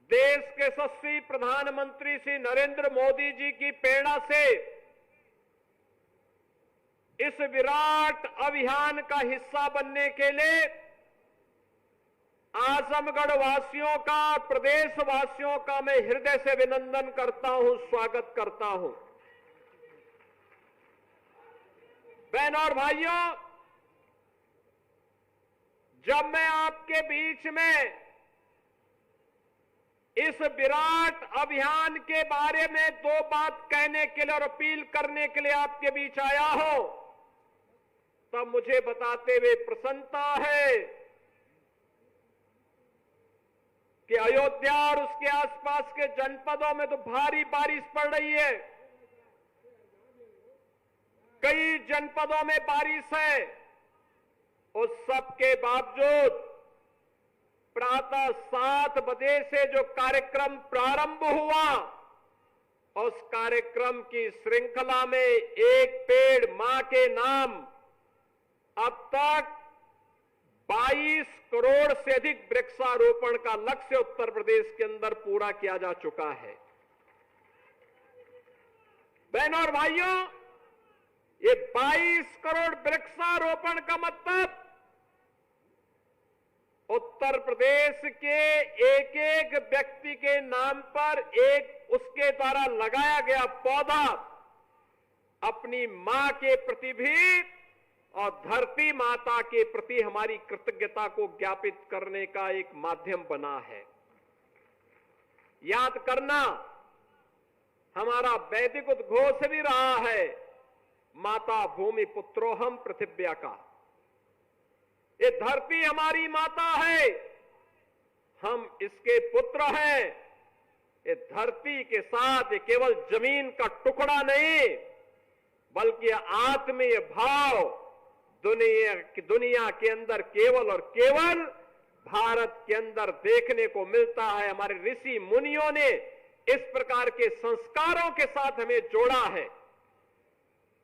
देश के यशस्वी प्रधानमंत्री श्री नरेंद्र मोदी जी की प्रेरणा से इस विराट अभियान का हिस्सा बनने के लिए आजमगढ़ वासियों का, प्रदेशवासियों का मैं हृदय से अभिनंदन करता हूं, स्वागत करता हूं। बहनों और भाइयों, जब मैं आपके बीच में इस विराट अभियान के बारे में दो बात कहने के लिए और अपील करने के लिए आपके बीच आया हूं, तब मुझे बताते हुए प्रसन्नता है कि अयोध्या और उसके आसपास के जनपदों में तो भारी बारिश पड़ रही है। कई जनपदों में बारिश है। उस सब के बावजूद प्रातः 7 बजे से जो कार्यक्रम प्रारंभ हुआ, उस कार्यक्रम की श्रृंखला में एक पेड़ मां के नाम अब तक 22 करोड़ से अधिक वृक्षारोपण का लक्ष्य उत्तर प्रदेश के अंदर पूरा किया जा चुका है। बहनों और भाइयों, ये 22 करोड़ वृक्षारोपण का मतलब उत्तर प्रदेश के एक एक व्यक्ति के नाम पर एक उसके द्वारा लगाया गया पौधा अपनी मां के प्रति भी और धरती माता के प्रति हमारी कृतज्ञता को ज्ञापित करने का एक माध्यम बना है। याद करना, हमारा वैदिक उद्घोष भी रहा है, माता भूमि पुत्रोहम पृथिव्या का। ये धरती हमारी माता है, हम इसके पुत्र हैं। ये धरती के साथ ये केवल जमीन का टुकड़ा नहीं, बल्कि आत्मीय भाव दुनिया के अंदर केवल और केवल भारत के अंदर देखने को मिलता है। हमारे ऋषि मुनियों ने इस प्रकार के संस्कारों के साथ हमें जोड़ा है।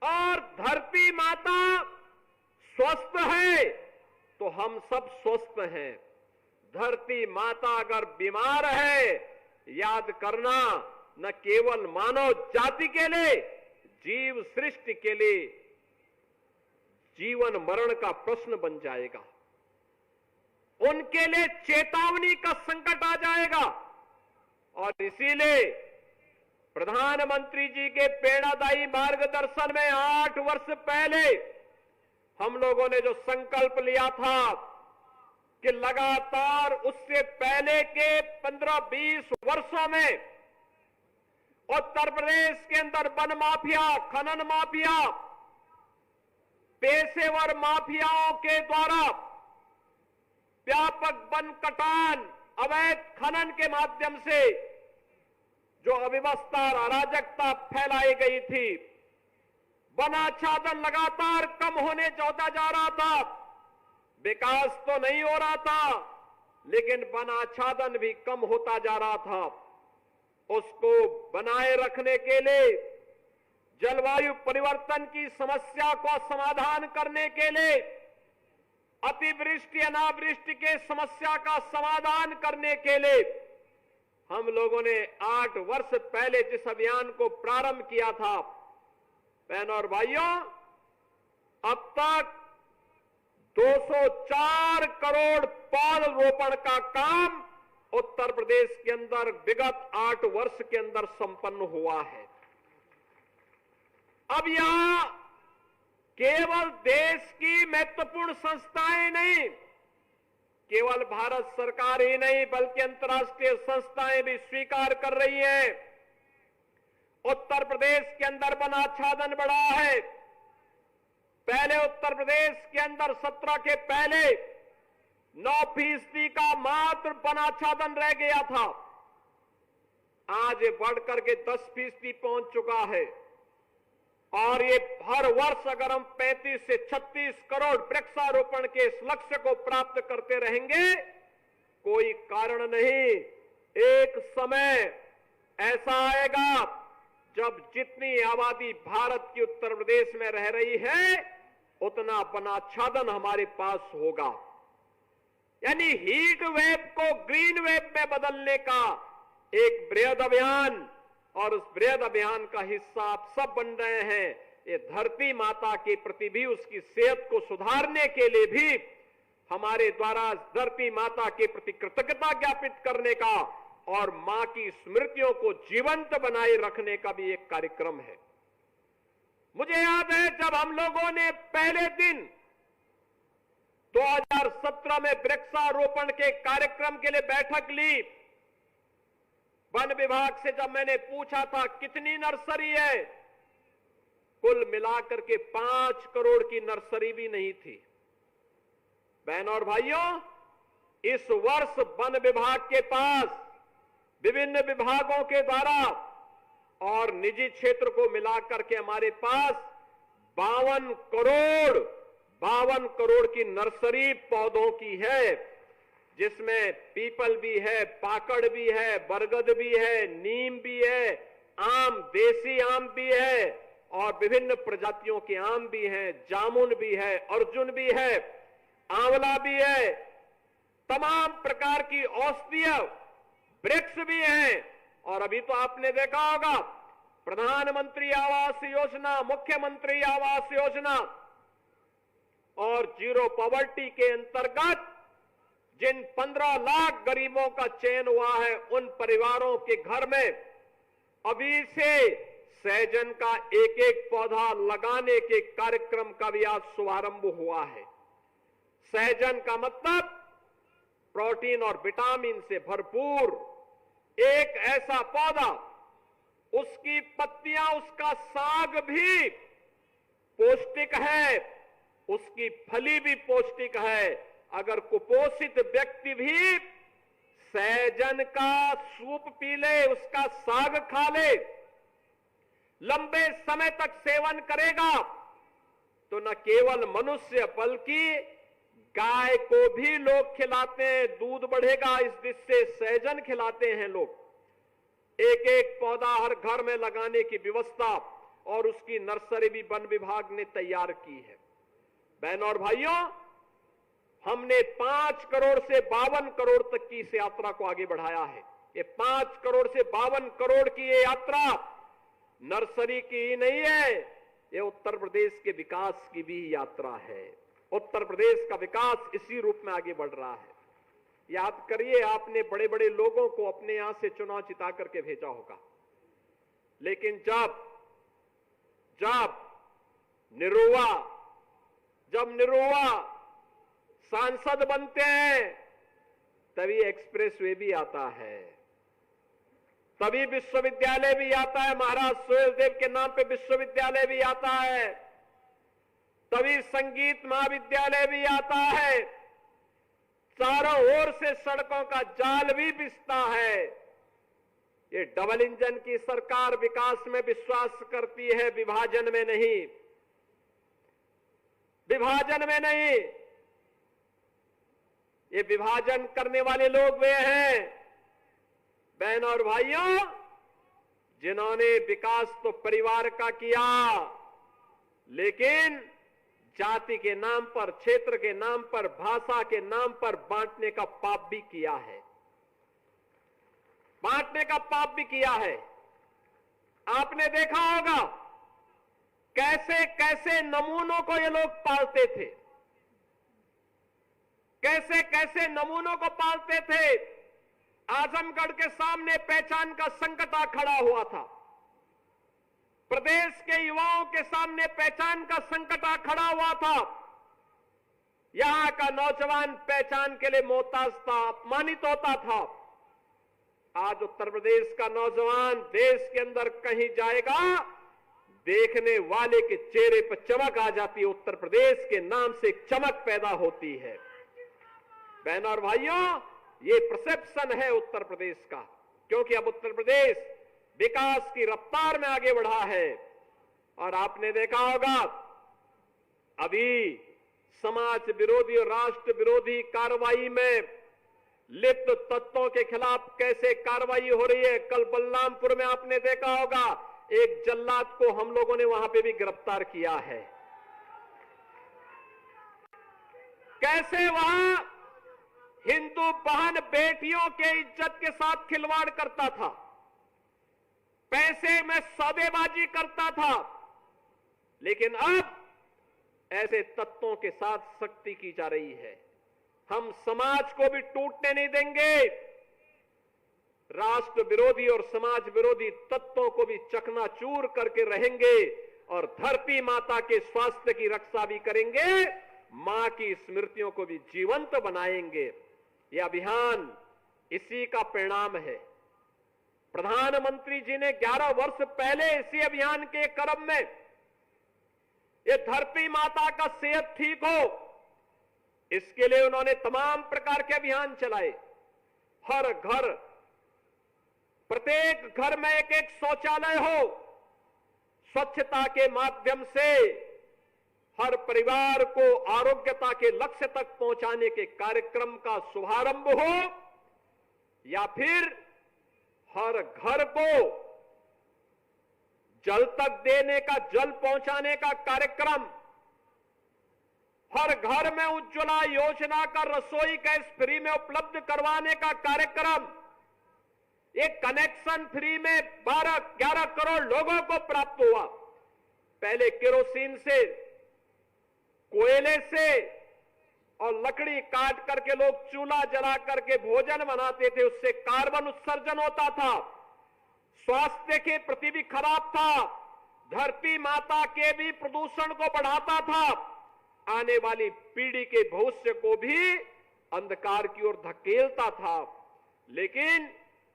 और धरती माता स्वस्थ है तो हम सब स्वस्थ हैं। धरती माता अगर बीमार है, याद करना, न केवल मानव जाति के लिए, जीव सृष्टि के लिए जीवन मरण का प्रश्न बन जाएगा। उनके लिए चेतावनी का संकट आ जाएगा। और इसीलिए प्रधानमंत्री जी के प्रेरणादायी मार्गदर्शन में 8 वर्ष पहले हम लोगों ने जो संकल्प लिया था कि लगातार उससे पहले के 15-20 वर्षों में उत्तर प्रदेश के अंदर वन माफिया, खनन माफिया, पेशेवर माफियाओं के द्वारा व्यापक वन कटान, अवैध खनन के माध्यम से जो अव्यवस्था और अराजकता फैलाई गई थी, वनाच्छादन लगातार कम होने होता जा रहा था। विकास तो नहीं हो रहा था, लेकिन वनाच्छादन भी कम होता जा रहा था। उसको बनाए रखने के लिए, जलवायु परिवर्तन की समस्या को समाधान करने के लिए, अतिवृष्टि अनावृष्टि के समस्या का समाधान करने के लिए हम लोगों ने 8 वर्ष पहले जिस अभियान को प्रारंभ किया था, बहनों और भाइयों, अब तक 204 करोड़ पौधरोपण का काम उत्तर प्रदेश के अंदर विगत 8 वर्ष के अंदर संपन्न हुआ है। अब यहां केवल देश की महत्वपूर्ण संस्थाएं नहीं, केवल भारत सरकार ही नहीं, बल्कि अंतर्राष्ट्रीय संस्थाएं भी स्वीकार कर रही हैं। उत्तर प्रदेश के अंदर वनाच्छादन बढ़ा है। पहले उत्तर प्रदेश के अंदर 17 के पहले 9% का मात्र वनाच्छादन रह गया था। आज ये बढ़कर के 10% पहुंच चुका है। और ये हर वर्ष अगर हम 35 से 36 करोड़ वृक्षारोपण के इस लक्ष्य को प्राप्त करते रहेंगे, कोई कारण नहीं, एक समय ऐसा आएगा जब जितनी आबादी भारत की उत्तर प्रदेश में रह रही है, उतना वनाच्छादन हमारे पास होगा। यानी हीट वेव को ग्रीन वेव में बदलने का एक बृहद अभियान, और उस बृहद अभियान का हिस्सा आप सब बन रहे हैं। ये धरती माता के प्रति भी, उसकी सेहत को सुधारने के लिए भी हमारे द्वारा धरती माता के प्रति कृतज्ञता ज्ञापित करने का और मां की स्मृतियों को जीवंत बनाए रखने का भी एक कार्यक्रम है। मुझे याद है जब हम लोगों ने पहले दिन 2017 में वृक्षारोपण के कार्यक्रम के लिए बैठक ली, वन विभाग से जब मैंने पूछा था कितनी नर्सरी है, कुल मिलाकर के 5 करोड़ की नर्सरी भी नहीं थी। बहनों और भाइयों, इस वर्ष वन विभाग के पास विभिन्न विभागों के द्वारा और निजी क्षेत्र को मिलाकर के हमारे पास 52 करोड़ की नर्सरी पौधों की है, जिसमें पीपल भी है, पाकड़ भी है, बरगद भी है, नीम भी है, आम, देसी आम भी है और विभिन्न प्रजातियों के आम भी हैं, जामुन भी है, अर्जुन भी है, आंवला भी है, तमाम प्रकार की औषधीय वृक्ष भी हैं। और अभी तो आपने देखा होगा प्रधानमंत्री आवास योजना, मुख्यमंत्री आवास योजना और जीरो पॉवर्टी के अंतर्गत जिन 15 लाख गरीबों का चयन हुआ है, उन परिवारों के घर में अभी से सहजन का एक एक पौधा लगाने के कार्यक्रम का भी आज शुभारंभ हुआ है। सहजन का मतलब प्रोटीन और विटामिन से भरपूर एक ऐसा पौधा, उसकी पत्तियां, उसका साग भी पौष्टिक है, उसकी फली भी पौष्टिक है। अगर कुपोषित व्यक्ति भी सहजन का सूप पी ले, उसका साग खा ले, लंबे समय तक सेवन करेगा तो न केवल मनुष्य बल्कि गाय को भी लोग खिलाते हैं, दूध बढ़ेगा इस दिशा से सहजन खिलाते हैं लोग। एक एक पौधा हर घर में लगाने की व्यवस्था और उसकी नर्सरी भी वन विभाग ने तैयार की है। बहनों और भाइयों, हमने 5 करोड़ से 52 करोड़ तक की इस यात्रा को आगे बढ़ाया है। ये 5 करोड़ से 52 करोड़ की ये यात्रा नर्सरी की ही नहीं है, ये उत्तर प्रदेश के विकास की भी यात्रा है। उत्तर प्रदेश का विकास इसी रूप में आगे बढ़ रहा है। याद करिए, आपने बड़े बड़े लोगों को अपने यहां से चुनाव जिता करके भेजा होगा, लेकिन जब निरुआ सांसद बनते हैं तभी एक्सप्रेसवे भी आता है, तभी विश्वविद्यालय भी आता है, महाराज सुहेलदेव के नाम पे विश्वविद्यालय भी आता है, तभी संगीत महाविद्यालय भी आता है, चारों ओर से सड़कों का जाल भी बिछता है। ये डबल इंजन की सरकार विकास में विश्वास करती है, विभाजन में नहीं, विभाजन में नहीं। ये विभाजन करने वाले लोग वे हैं, बहनों और भाइयों, जिन्होंने विकास तो परिवार का किया, लेकिन जाति के नाम पर, क्षेत्र के नाम पर, भाषा के नाम पर बांटने का पाप भी किया है, बांटने का पाप भी किया है। आपने देखा होगा कैसे कैसे नमूनों को ये लोग पालते थे, कैसे कैसे नमूनों को पालते थे। आजमगढ़ के सामने पहचान का संकट आ खड़ा हुआ था, प्रदेश के युवाओं के सामने पहचान का संकट आ खड़ा हुआ था। यहां का नौजवान पहचान के लिए मोहताज था, अपमानित होता था। आज उत्तर प्रदेश का नौजवान देश के अंदर कहीं जाएगा, देखने वाले के चेहरे पर चमक आ जाती है, उत्तर प्रदेश के नाम से एक चमक पैदा होती है। बहनों और भाइयों, ये परसेप्शन है उत्तर प्रदेश का, क्योंकि अब उत्तर प्रदेश विकास की रफ्तार में आगे बढ़ा है। और आपने देखा होगा अभी समाज विरोधी और राष्ट्र विरोधी कार्रवाई में लिप्त तत्वों के खिलाफ कैसे कार्रवाई हो रही है। कल बलरामपुर में आपने देखा होगा एक जल्लाद को हम लोगों ने वहां पे भी गिरफ्तार किया है। कैसे वहां हिंदू बहन बेटियों के इज्जत के साथ खिलवाड़ करता था, पैसे में सौदेबाजी करता था। लेकिन अब ऐसे तत्वों के साथ सख्ती की जा रही है। हम समाज को भी टूटने नहीं देंगे, राष्ट्र विरोधी और समाज विरोधी तत्वों को भी चकनाचूर करके रहेंगे और धरती माता के स्वास्थ्य की रक्षा भी करेंगे, मां की स्मृतियों को भी जीवंत बनाएंगे। यह अभियान इसी का परिणाम है। प्रधानमंत्री जी ने 11 वर्ष पहले इसी अभियान के क्रम में ये धरती माता का सेहत ठीक हो, इसके लिए उन्होंने तमाम प्रकार के अभियान चलाए। हर घर, प्रत्येक घर में एक एक शौचालय हो, स्वच्छता के माध्यम से हर परिवार को आरोग्यता के लक्ष्य तक पहुंचाने के कार्यक्रम का शुभारंभ हो, या फिर हर घर को जल तक देने का, जल पहुंचाने का कार्यक्रम, हर घर में उज्ज्वला योजना का रसोई गैस फ्री में उपलब्ध करवाने का कार्यक्रम, एक कनेक्शन फ्री में 12-11 करोड़ लोगों को प्राप्त हुआ। पहले केरोसिन से, कोयले से और लकड़ी काट करके लोग चूल्हा जला करके भोजन बनाते थे, उससे कार्बन उत्सर्जन होता था, स्वास्थ्य के प्रति भी खराब था, धरती माता के भी प्रदूषण को बढ़ाता था, आने वाली पीढ़ी के भविष्य को भी अंधकार की ओर धकेलता था। लेकिन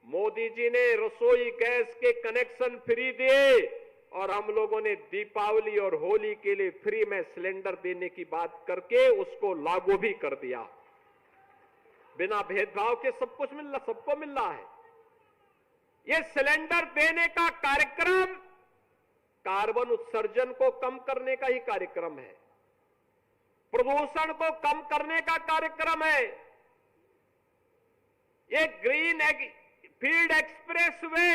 मोदी जी ने रसोई गैस के कनेक्शन फ्री दिए और हम लोगों ने दीपावली और होली के लिए फ्री में सिलेंडर देने की बात करके उसको लागू भी कर दिया। बिना भेदभाव के सब कुछ मिल रहा, सबको मिल रहा है। ये सिलेंडर देने का कार्यक्रम कार्बन उत्सर्जन को कम करने का ही कार्यक्रम है, प्रदूषण को कम करने का कार्यक्रम है। ये ग्रीन फील्ड एक्सप्रेस वे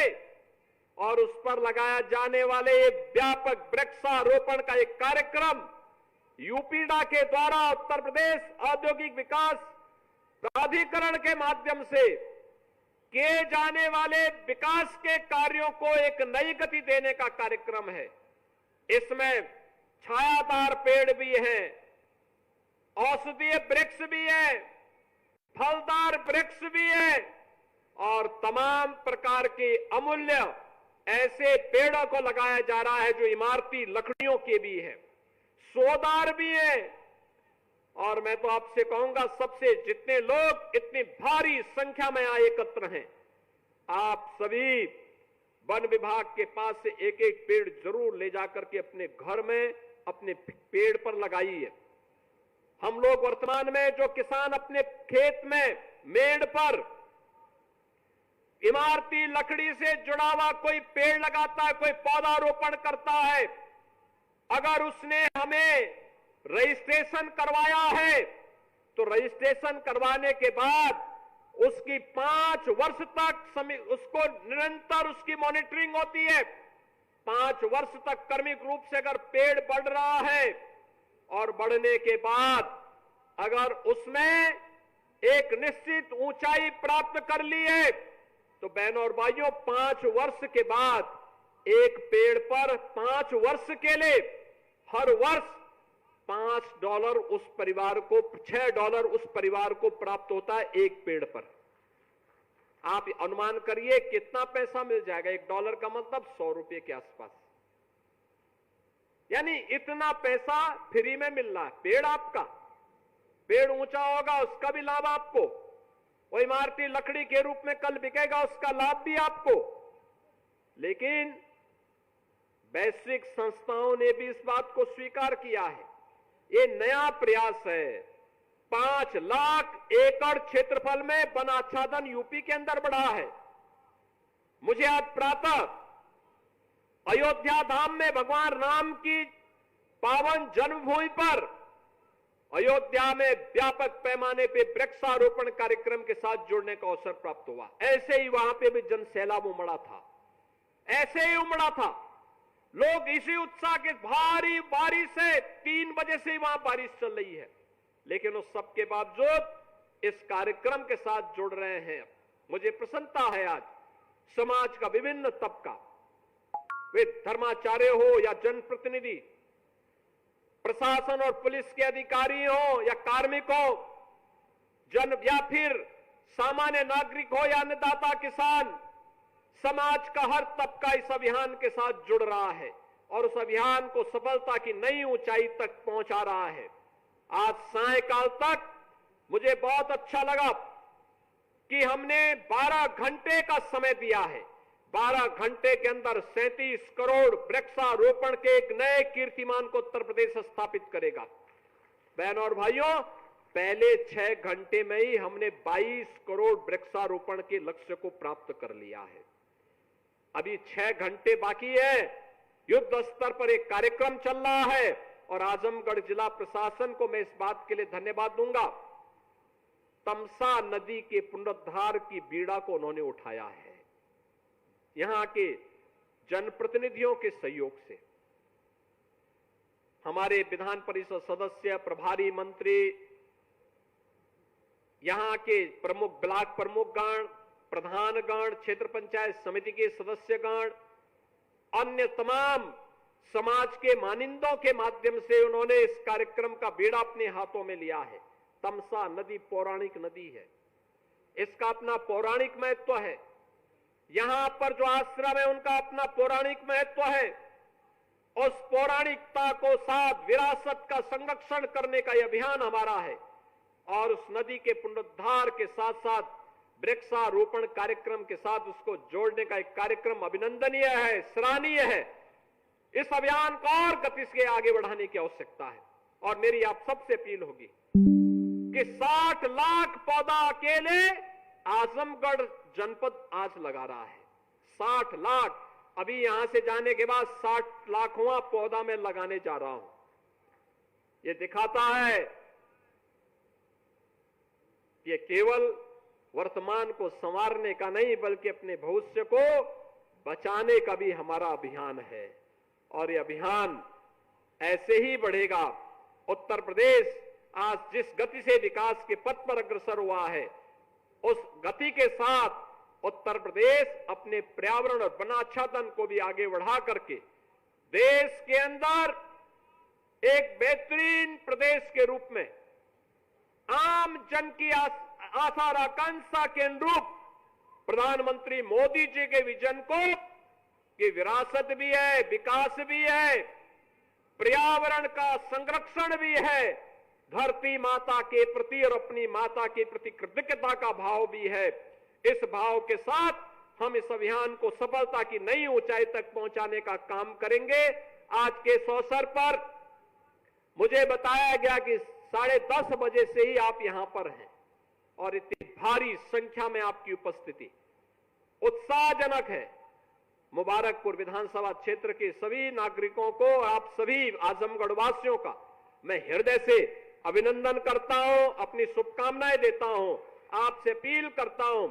और उस पर लगाया जाने वाले व्यापक वृक्षारोपण का एक कार्यक्रम यूपीडा के द्वारा उत्तर प्रदेश औद्योगिक विकास प्राधिकरण के माध्यम से किए जाने वाले विकास के कार्यों को एक नई गति देने का कार्यक्रम है। इसमें छायादार पेड़ भी हैं, औषधीय वृक्ष भी है, फलदार वृक्ष भी है और तमाम प्रकार के अमूल्य ऐसे पेड़ों को लगाया जा रहा है जो इमारती लकड़ियों के भी है, सोदार भी है। और मैं तो आपसे कहूंगा, सबसे जितने लोग इतनी भारी संख्या में आए एकत्र हैं, आप सभी वन विभाग के पास से एक एक पेड़ जरूर ले जाकर के अपने घर में अपने पेड़ पर लगाइए। हम लोग वर्तमान में जो किसान अपने खेत में मेड़ पर इमारती लकड़ी से जुड़ा हुआ कोई पेड़ लगाता है, कोई पौधारोपण करता है, अगर उसने हमें रजिस्ट्रेशन करवाया है तो रजिस्ट्रेशन करवाने के बाद उसकी 5 वर्ष तक उसको निरंतर उसकी मॉनिटरिंग होती है। 5 वर्ष तक क्रमिक रूप से अगर पेड़ बढ़ रहा है और बढ़ने के बाद अगर उसमें एक निश्चित ऊंचाई प्राप्त कर ली है तो बहनों और भाइयों 5 वर्ष के बाद एक पेड़ पर 5 वर्ष के लिए हर वर्ष $5 उस परिवार को, $6 उस परिवार को प्राप्त होता है एक पेड़ पर। आप अनुमान करिए कितना पैसा मिल जाएगा। $1 का मतलब 100 रुपए के आसपास, यानी इतना पैसा फ्री में मिल रहा है। पेड़ आपका, पेड़ ऊंचा होगा उसका भी लाभ आपको, वो इमारती लकड़ी के रूप में कल बिकेगा उसका लाभ भी आपको। लेकिन वैश्विक संस्थाओं ने भी इस बात को स्वीकार किया है। ये नया प्रयास है। 5 लाख एकड़ क्षेत्रफल में वन आच्छादन यूपी के अंदर बढ़ा है। मुझे आज प्रातः अयोध्या धाम में भगवान राम की पावन जन्मभूमि पर अयोध्या में व्यापक पैमाने पे वृक्षारोपण कार्यक्रम के साथ जुड़ने का अवसर प्राप्त हुआ। ऐसे ही वहां पे भी जन सैलाब उमड़ा था, ऐसे ही उमड़ा था। लोग इसी उत्साह के, भारी बारिश से 3 बजे से ही वहां बारिश चल रही है, लेकिन उस सब के बावजूद इस कार्यक्रम के साथ जुड़ रहे हैं। मुझे प्रसन्नता है आज समाज का विभिन्न तबका, वे धर्माचार्य हो या जनप्रतिनिधि, प्रशासन और पुलिस के अधिकारी हो या कार्मिक हो, या फिर सामान्य नागरिक हो या अन्नदाता किसान, समाज का हर तबका इस अभियान के साथ जुड़ रहा है और उस अभियान को सफलता की नई ऊंचाई तक पहुंचा रहा है। आज सायंकाल तक मुझे बहुत अच्छा लगा कि हमने 12 घंटे का समय दिया है। 12 घंटे के अंदर 37 करोड़ वृक्षारोपण के एक नए कीर्तिमान को उत्तर प्रदेश स्थापित करेगा। बहनों और भाइयों, पहले 6 घंटे में ही हमने 22 करोड़ वृक्षारोपण के लक्ष्य को प्राप्त कर लिया है। अभी 6 घंटे बाकी है। युद्ध स्तर पर एक कार्यक्रम चल रहा है और आजमगढ़ जिला प्रशासन को मैं इस बात के लिए धन्यवाद दूंगा। तमसा नदी के पुनरुद्धार की बीड़ा को उन्होंने उठाया है, यहां के जनप्रतिनिधियों के सहयोग से। हमारे विधान परिषद सदस्य, प्रभारी मंत्री, यहां के प्रमुख, ब्लॉक प्रमुखगण, प्रधानगण, क्षेत्र पंचायत समिति के सदस्यगण, अन्य तमाम समाज के मानिंदों के माध्यम से उन्होंने इस कार्यक्रम का बीड़ा अपने हाथों में लिया है। तमसा नदी पौराणिक नदी है, इसका अपना पौराणिक महत्व है। यहां पर जो आश्रम है उनका अपना पौराणिक महत्व है। उस पौराणिकता को साथ विरासत का संरक्षण करने का यह अभियान हमारा है और उस नदी के पुनरुद्धार के साथ साथ वृक्षारोपण कार्यक्रम के साथ उसको जोड़ने का एक कार्यक्रम अभिनंदनीय है, सराहनीय है। इस अभियान को और गति से आगे बढ़ाने की आवश्यकता है और मेरी आप सबसे अपील होगी कि 60 लाख पौधा अकेले आजमगढ़ जनपद आज लगा रहा है। 60 लाख, अभी यहां से जाने के बाद 60 लाखवां पौधा मैं लगाने जा रहा हूं। ये दिखाता है ये केवल वर्तमान को संवारने का नहीं बल्कि अपने भविष्य को बचाने का भी हमारा अभियान है और ये अभियान ऐसे ही बढ़ेगा। उत्तर प्रदेश आज जिस गति से विकास के पथ पर अग्रसर हुआ है, उस गति के साथ उत्तर प्रदेश अपने पर्यावरण और वनाच्छादन को भी आगे बढ़ा करके देश के अंदर एक बेहतरीन प्रदेश के रूप में आम जन की आशा और आकांक्षा के अनुरूप प्रधानमंत्री मोदी जी के विजन को कि विरासत भी है, विकास भी है, पर्यावरण का संरक्षण भी है, धरती माता के प्रति और अपनी माता के प्रति कृतज्ञता का भाव भी है। इस भाव के साथ हम इस अभियान को सफलता की नई ऊंचाई तक पहुंचाने का काम करेंगे। आज के इस अवसर पर मुझे बताया गया कि 10:30 बजे से ही आप यहां पर हैं और इतनी भारी संख्या में आपकी उपस्थिति उत्साहजनक है। मुबारकपुर विधानसभा क्षेत्र के सभी नागरिकों को, आप सभी आजमगढ़ वासियों का मैं हृदय से अभिनंदन करता हूं, अपनी शुभकामनाएं देता हूं। आपसे अपील करता हूं,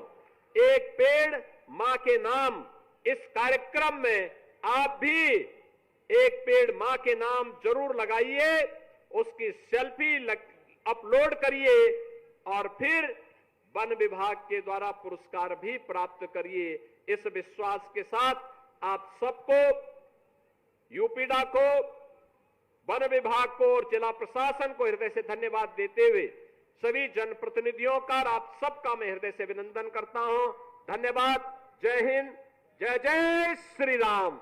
एक पेड़ मां के नाम इस कार्यक्रम में आप भी एक पेड़ मां के नाम जरूर लगाइए, उसकी सेल्फी अपलोड करिए और फिर वन विभाग के द्वारा पुरस्कार भी प्राप्त करिए। इस विश्वास के साथ आप सबको, यूपीडा को, वन विभाग को और जिला प्रशासन को हृदय से धन्यवाद देते हुए सभी जनप्रतिनिधियों का आप सबका मैं हृदय से अभिनंदन करता हूं। धन्यवाद। जय हिंद, जय जय श्री राम।